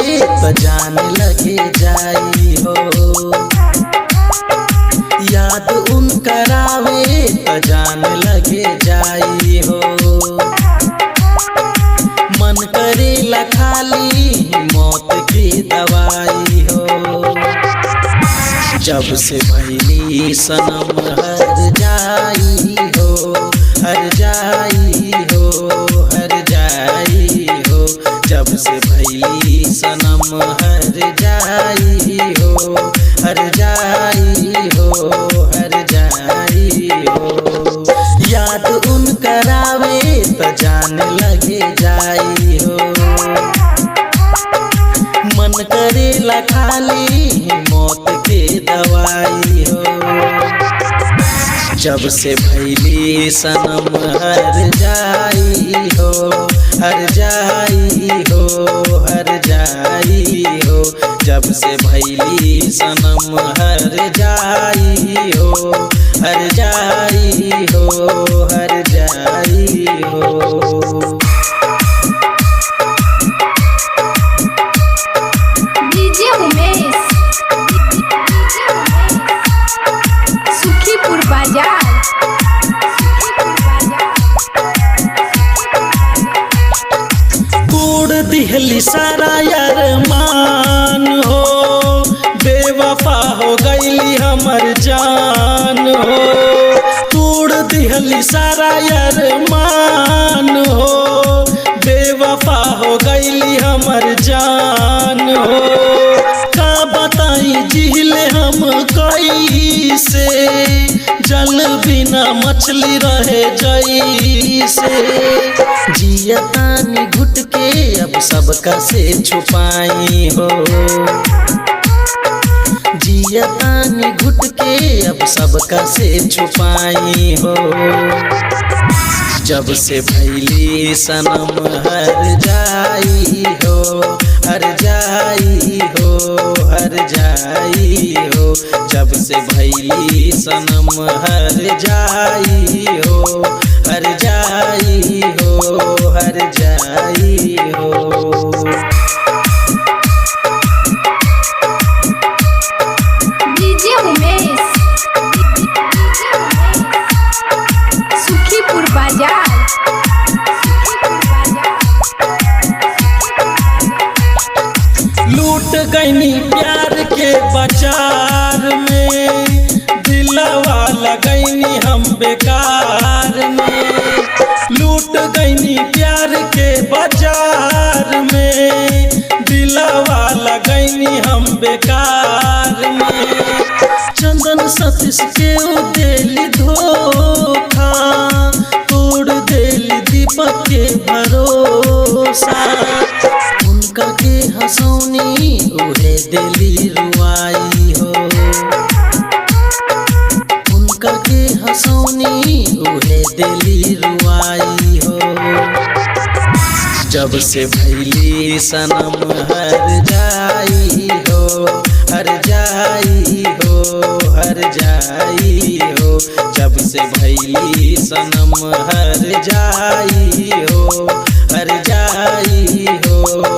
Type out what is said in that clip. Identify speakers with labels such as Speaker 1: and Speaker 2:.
Speaker 1: तो जान लगे जाई हो, याद उन करावे तो जान लगे जाई हो। मन करेला खाली मौत की दवाई हो, जब से भइली सनम हर जाई हो, हर जाई हो, हर जाई हो। जब से भइली सनम हर जाई हो, हर जाई हो, हर जाई हो। याद उन करावे तो जान लगे जाई हो, मन करेला खाली मौत के दवाई हो। जब से भइली सनम हर जाई हो, हर जाई हो, हर जाई हो। जब से भइली सनम हर जाई हो, हर जाई हो, हर जाई हो।
Speaker 2: सुखीपुर बाजार।
Speaker 1: तोड़ दिहली सारा अरमान हो, बेवफा हो गईली हमर जान हो। तोड़ दिहली सारा अरमान हो, बेवफा हो गईली हमर जान हो। का बताई जिहले हम कैसे, जल बिना मछली रहे जैसे। जियतानी घुट के अब सबका से छुपाई हो, जियतानी घुट के अब सबका से छुपाई हो। जब से भइली सनम हर जाई हो, हर जाई हो, हर जाई हो। जब से भइली सनम हर जाई हो, हर जाई हो, हर जाई हो।
Speaker 2: सुखीपुर बाजार।
Speaker 1: लूट गईनी प्यार के बाजार में, दिलवा लगैनी हम बेकार में। लूट गईनी प्यार के बाजार में, दिलवा लगैनी हम बेकार में। चंदन सतीश के देली धोखा, तोड़ देली दीपक के भरोसा। उनका के हंसौनी उहे दिली रुआई हो, उनका के हंसौनी उहे दिली रुआई हो। जब से भइली सनम हर जाई हो, हर जाई हो, हर जाई हो। जब से भइली सनम हर जाई हो, हर जाई हो।